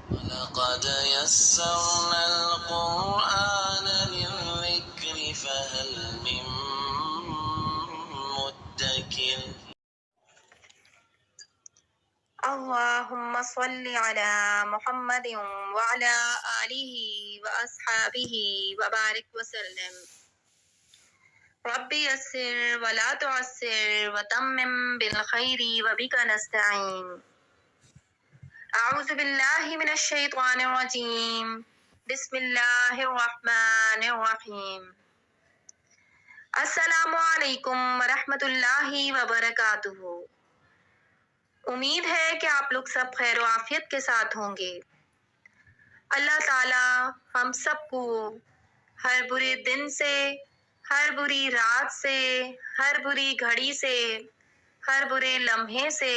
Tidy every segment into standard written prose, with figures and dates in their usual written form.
وَلَقَدْ يَسَّرْنَا الْقُرْآنَ لِلذِّكْرِ فَهَلْ مِن مُّدَّكِرٍ اللهم صل على محمد وعلى آله وأصحابه وبارك وسلم رب يسر ولا تعسر وتمم بالخير وبك نستعين أعوذ بالله من الشيطان الرجيم بسم الله الرحمن الرحیم السلام علیکم ورحمۃ اللہ وبرکاتہ۔ امید ہے کہ آپ لوگ سب خیر و عافیت کے ساتھ ہوں گے۔ اللہ تعالیٰ ہم سب کو ہر برے دن سے، ہر بری رات سے، ہر بری گھڑی سے، ہر برے لمحے سے،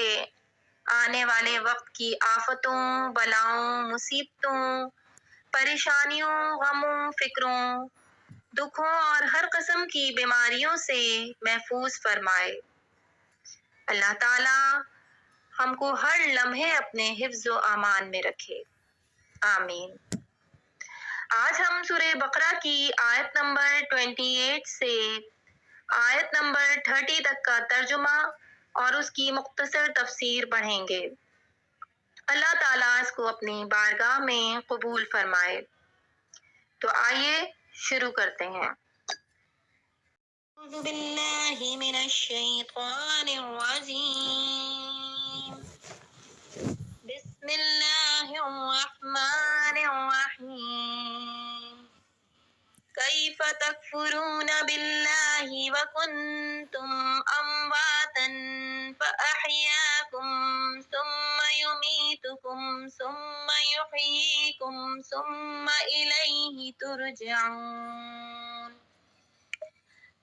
آنے والے وقت کی آفتوں، بلاؤں، مصیبتوں، پریشانیوں، غموں، فکروں، دکھوں اور ہر قسم کی بیماریوں سے محفوظ فرمائے۔ اللہ تعالیٰ ہم کو ہر لمحے اپنے حفظ و امان میں رکھے، آمین۔ آج ہم سورہ بقرہ کی آیت نمبر 28 سے آیت نمبر 30 تک کا ترجمہ اور اس کی مختصر تفسیر پڑھیں گے۔ اللہ تعالیٰ اس کو اپنی بارگاہ میں قبول فرمائے۔ تو آئیے شروع کرتے ہیں۔ اعوذ باللہ من الشیطان الرجیم بسم اللہ الرحمن الرحیم کیف تکفرون باللہ وکنتم امواتا فاحیاکم ثم یمیتکم ثم یحییکم ثم الیہ ترجعون۔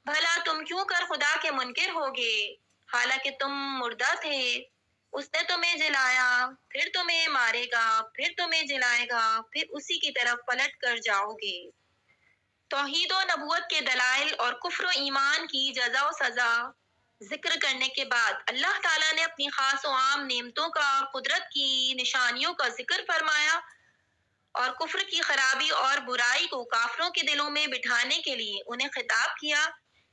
بھلا تم کیوں کر خدا کے منکر ہوگے حالانکہ تم مردہ تھے، اس نے تمہیں جلایا، پھر تمہیں مارے گا، پھر تمہیں جلائے گا، پھر اسی کی طرف پلٹ کر جاؤ گے۔ توحید و نبوت کے دلائل اور کفر و ایمان کی جزا و سزا ذکر کرنے کے بعد اللہ تعالیٰ نے اپنی خاص و عام نعمتوں کا اور قدرت کی نشانیوں کا ذکر فرمایا اور کفر کی خرابی اور برائی کو کافروں کے دلوں میں بٹھانے کے لیے انہیں خطاب کیا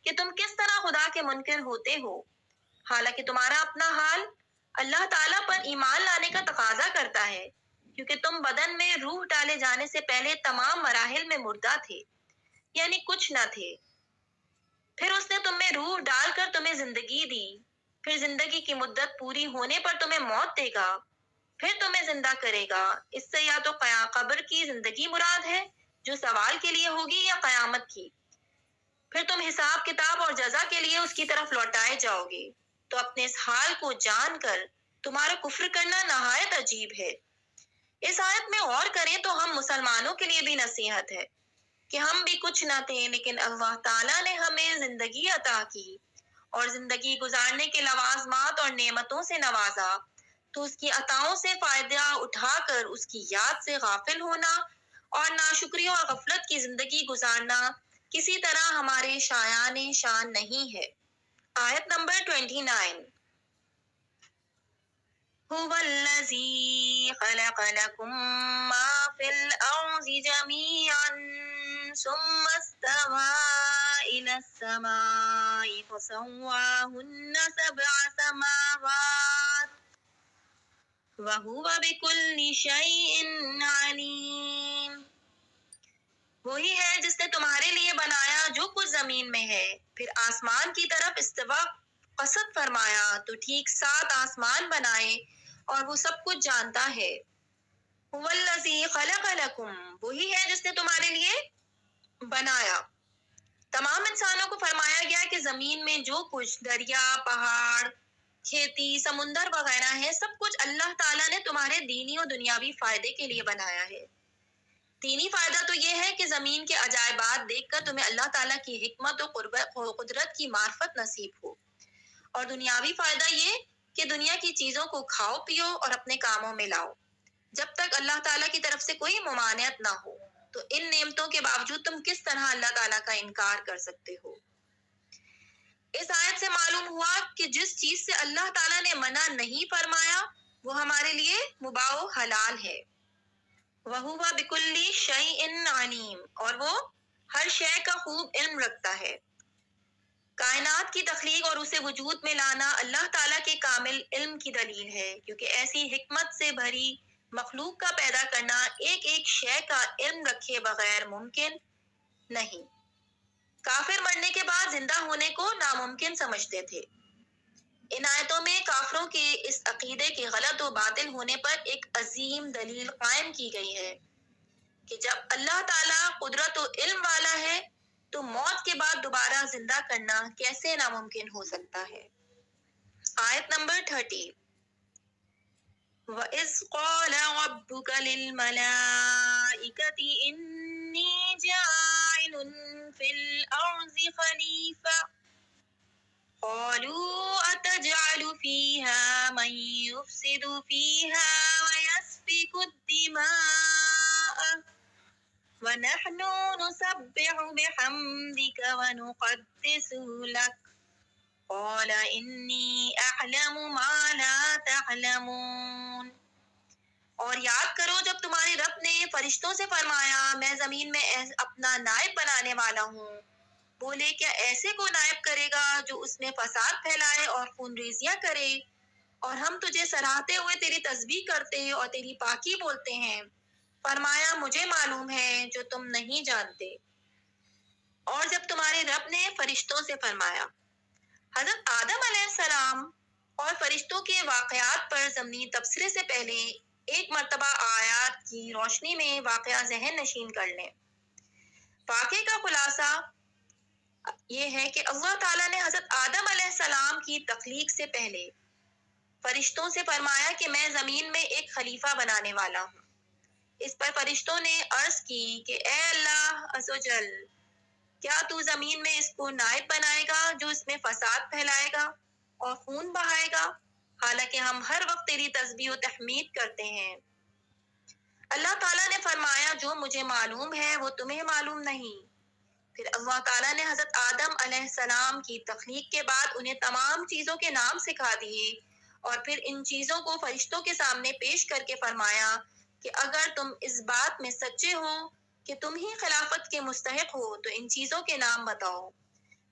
کہ تم کس طرح خدا کے منکر ہوتے ہو، حالانکہ تمہارا اپنا حال اللہ تعالیٰ پر ایمان لانے کا تقاضا کرتا ہے، کیونکہ تم بدن میں روح ڈالے جانے سے پہلے تمام مراحل میں مردہ تھے، یعنی کچھ نہ تھے۔ پھر اس نے تم میں روح ڈال کر تمہیں زندگی دی، پھر زندگی کی مدت پوری ہونے پر تمہیں موت دے گا، پھر تمہیں زندہ کرے گا۔ اس سے یا تو قبر کی زندگی مراد ہے جو سوال کے لیے ہوگی، یا قیامت کی، پھر تم حساب کتاب اور جزا کے لیے اس کی طرف لوٹائے جاؤ گے۔ تو اپنے اس حال کو جان کر تمہارا کفر کرنا نہایت عجیب ہے۔ اس آیت میں غور کریں تو ہم مسلمانوں کے لیے بھی نصیحت ہے کہ ہم بھی کچھ نہ تھے، لیکن اللہ تعالیٰ نے ہمیں زندگی عطا کی اور زندگی گزارنے کے لوازمات اور نعمتوں سے نوازا، تو اس کی عطاؤں سے فائدہ اٹھا کر اس کی یاد سے غافل ہونا اور ناشکری اور غفلت کی زندگی گزارنا کسی طرح ہمارے شایان شان نہیں ہے۔ آیت نمبر 29۔ هو الذی خلق لکم ما فی الارض جمیعا ثم استوى إلى السماء فسواهن سبع سماوات وهو بكل شيء عليم۔ وہی ہے جس نے تمہارے لیے بنایا جو کچھ زمین میں ہے، پھر آسمان کی طرف استوا قصد فرمایا تو ٹھیک 7 آسمان بنائے اور وہ سب کچھ جانتا ہے۔ هو الذی خلق لکم، وہی ہے جس نے تمہارے لیے بنایا۔ تمام انسانوں کو فرمایا گیا کہ زمین میں جو کچھ دریا، پہاڑ، کھیتی، سمندر وغیرہ ہے، سب کچھ اللہ تعالیٰ نے تمہارے دینی اور دنیاوی فائدے کے لیے بنایا ہے۔ دینی فائدہ تو یہ ہے کہ زمین کے عجائبات دیکھ کر تمہیں اللہ تعالیٰ کی حکمت و قدرت کی معرفت نصیب ہو، اور دنیاوی فائدہ یہ کہ دنیا کی چیزوں کو کھاؤ پیو اور اپنے کاموں میں لاؤ، جب تک اللہ تعالیٰ کی طرف سے کوئی ممانعت نہ ہو۔ تو ان نعمتوں کے باوجود تم کس طرح اللہ تعالیٰ کا انکار کر سکتے ہو؟ اس آیت سے معلوم ہوا کہ جس چیز سے اللہ تعالیٰ نے منع نہیں فرمایا وہ ہمارے لیے مباح و حلال ہے۔ وَهُوَ بِكُلِّ شَيْءٍ عَلِيمٌ، اور وہ ہر شے کا خوب علم رکھتا ہے۔ کائنات کی تخلیق اور اسے وجود میں لانا اللہ تعالیٰ کے کامل علم کی دلیل ہے، کیونکہ ایسی حکمت سے بھری مخلوق کا پیدا کرنا ایک ایک شے کا علم رکھے بغیر ممکن نہیں۔ کافر مرنے کے بعد زندہ ہونے کو ناممکن سمجھتے تھے۔ ان آیتوں میں کافروں کے اس عقیدے کے غلط و باطل ہونے پر ایک عظیم دلیل قائم کی گئی ہے کہ جب اللہ تعالیٰ قدرت و علم والا ہے تو موت کے بعد دوبارہ زندہ کرنا کیسے ناممکن ہو سکتا ہے۔ آیت نمبر 30۔ وَإِذْ قَالَ رَبُّكَ لِلْمَلَائِكَةِ إِنِّي جَاعِلٌ فِي الْأَرْضِ خَلِيفَةً قَالُوا أَتَجْعَلُ فِيهَا مَن يُفْسِدُ فِيهَا وَيَسْفِكُ الدِّمَاءَ وَنَحْنُ نُسَبِّحُ بِحَمْدِكَ وَنُقَدِّسُ لَكَ قَالَ إِنِّي أَعْلَمُ مَا لَا تَعْلَمُونَ۔ اور یاد کرو جب تمہارے رب نے فرشتوں سے فرمایا میں زمین میں اپنا نائب بنانے والا ہوں، بولے کیا ایسے کو نائب کرے گا جو اس میں فساد پھیلائے اور خون ریزیاں کرے، اور ہم تجھے سراہتے ہوئے تیری تسبیح کرتے اور تیری پاکی بولتے ہیں۔ فرمایا مجھے معلوم ہے جو تم نہیں جانتے۔ اور جب تمہارے رب نے فرشتوں سے فرمایا، حضرت آدم علیہ السلام اور فرشتوں کے واقعات پر ضمنی تبصرے سے پہلے ایک مرتبہ آیات کی روشنی میں واقعہ ذہن نشین کر لیں۔ واقعے کا خلاصہ یہ ہے کہ اللہ تعالیٰ نے حضرت آدم علیہ السلام کی تخلیق سے پہلے فرشتوں سے فرمایا کہ میں زمین میں ایک خلیفہ بنانے والا ہوں۔ اس پر فرشتوں نے عرض کی کہ اے اللہ عز و جل، کیا تو زمین میں اس کو نائب بنائے گا جو اس میں فساد پھیلائے گا اور خون بہائے گا، حالانکہ ہم ہر وقت تیری تسبیح و تحمید کرتے ہیں۔ اللہ تعالیٰ نے فرمایا جو مجھے معلوم ہے وہ تمہیں معلوم نہیں۔ پھر اللہ تعالیٰ نے حضرت آدم علیہ السلام کی تخلیق کے بعد انہیں تمام چیزوں کے نام سکھا دیے، اور پھر ان چیزوں کو فرشتوں کے سامنے پیش کر کے فرمایا کہ اگر تم اس بات میں سچے ہو کہ تم ہی خلافت کے مستحق ہو تو ان چیزوں کے نام بتاؤ۔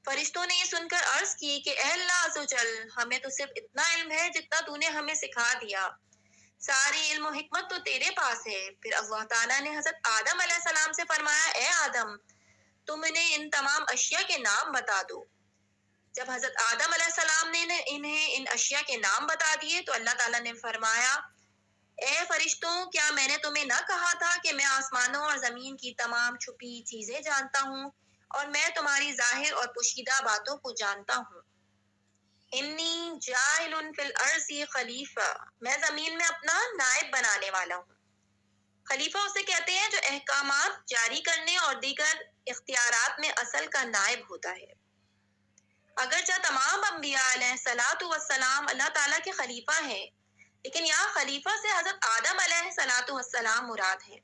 فرشتوں نے یہ سن کر عرض کی کہ اے اللہ عز و جل، ہمیں تو صرف اتنا علم ہے جتنا تو نے ہمیں سکھا دیا، ساری علم و حکمت تو تیرے پاس ہے۔ پھر اللہ تعالیٰ نے حضرت آدم علیہ السلام سے فرمایا اے آدم، تم انہیں ان تمام اشیاء کے نام بتا دو۔ جب حضرت آدم علیہ السلام نے انہیں ان اشیاء کے نام بتا دیے تو اللہ تعالیٰ نے فرمایا اے فرشتوں، کیا میں نے تمہیں نہ کہا تھا کہ میں آسمانوں اور زمین کی تمام چھپی چیزیں جانتا ہوں اور میں تمہاری ظاہر اور پوشیدہ باتوں کو جانتا ہوں۔ انی جاعل فی الارض خلیفہ، میں زمین میں اپنا نائب بنانے والا ہوں۔ خلیفہ اسے کہتے ہیں جو احکامات جاری کرنے اور دیگر اختیارات میں اصل کا نائب ہوتا ہے۔ اگرچہ تمام انبیاء علیہ الصلاۃ والسلام اللہ تعالیٰ کے خلیفہ ہیں، لیکن یہاں خلیفہ سے حضرت آدم علیہ الصلاۃ والسلام مراد ہے،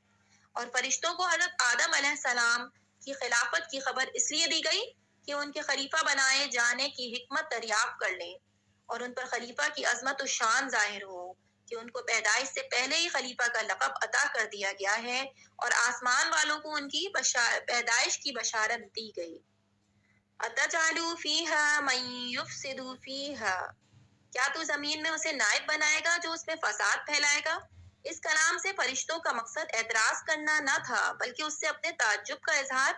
اور فرشتوں کو حضرت آدم علیہ السلام کی خلافت کی خبر اس لیے دی گئی کہ ان کے خلیفہ بنائے جانے کی حکمت دریافت کر لیں اور ان پر خلیفہ کی عظمت و شان ظاہر ہو کہ ان کو پیدائش سے پہلے ہی خلیفہ کا لقب عطا کر دیا گیا ہے اور آسمان والوں کو ان کی پیدائش کی بشارت دی گئی۔ أَتَجْعَلُ فِيهَا مَن يُفْسِدُ فِيهَا، کیا تو زمین میں اسے نائب بنائے گا جو اس میں فساد پھیلائے گا؟ اس کلام سے فرشتوں کا مقصد اعتراض کرنا نہ تھا، بلکہ اس سے اپنے تعجب کا اظہار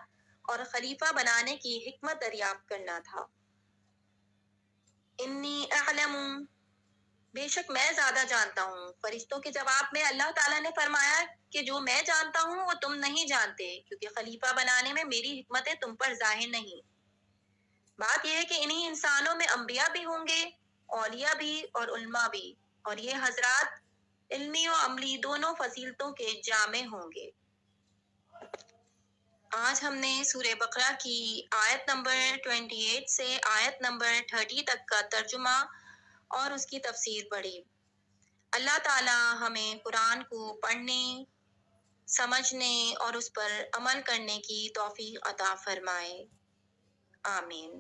اور خلیفہ بنانے کی حکمت دریافت کرنا تھا۔ انی اعلم، بے شک میں زیادہ جانتا ہوں۔ فرشتوں کے جواب میں اللہ تعالیٰ نے فرمایا کہ جو میں جانتا ہوں وہ تم نہیں جانتے، کیونکہ خلیفہ بنانے میں میری حکمتیں تم پر ظاہر نہیں۔ بات یہ ہے کہ انہی انسانوں میں انبیاء بھی ہوں گے، اولیاء بھی اور علماء بھی، اور یہ حضرات علمی و عملی دونوں فضیلتوں کے جامع ہوں گے۔ آج ہم نے سورہ بقرہ کی آیت نمبر 28 سے آیت نمبر 30 تک کا ترجمہ اور اس کی تفسیر پڑھی۔ اللہ تعالی ہمیں قرآن کو پڑھنے، سمجھنے اور اس پر عمل کرنے کی توفیق عطا فرمائے۔ آمین۔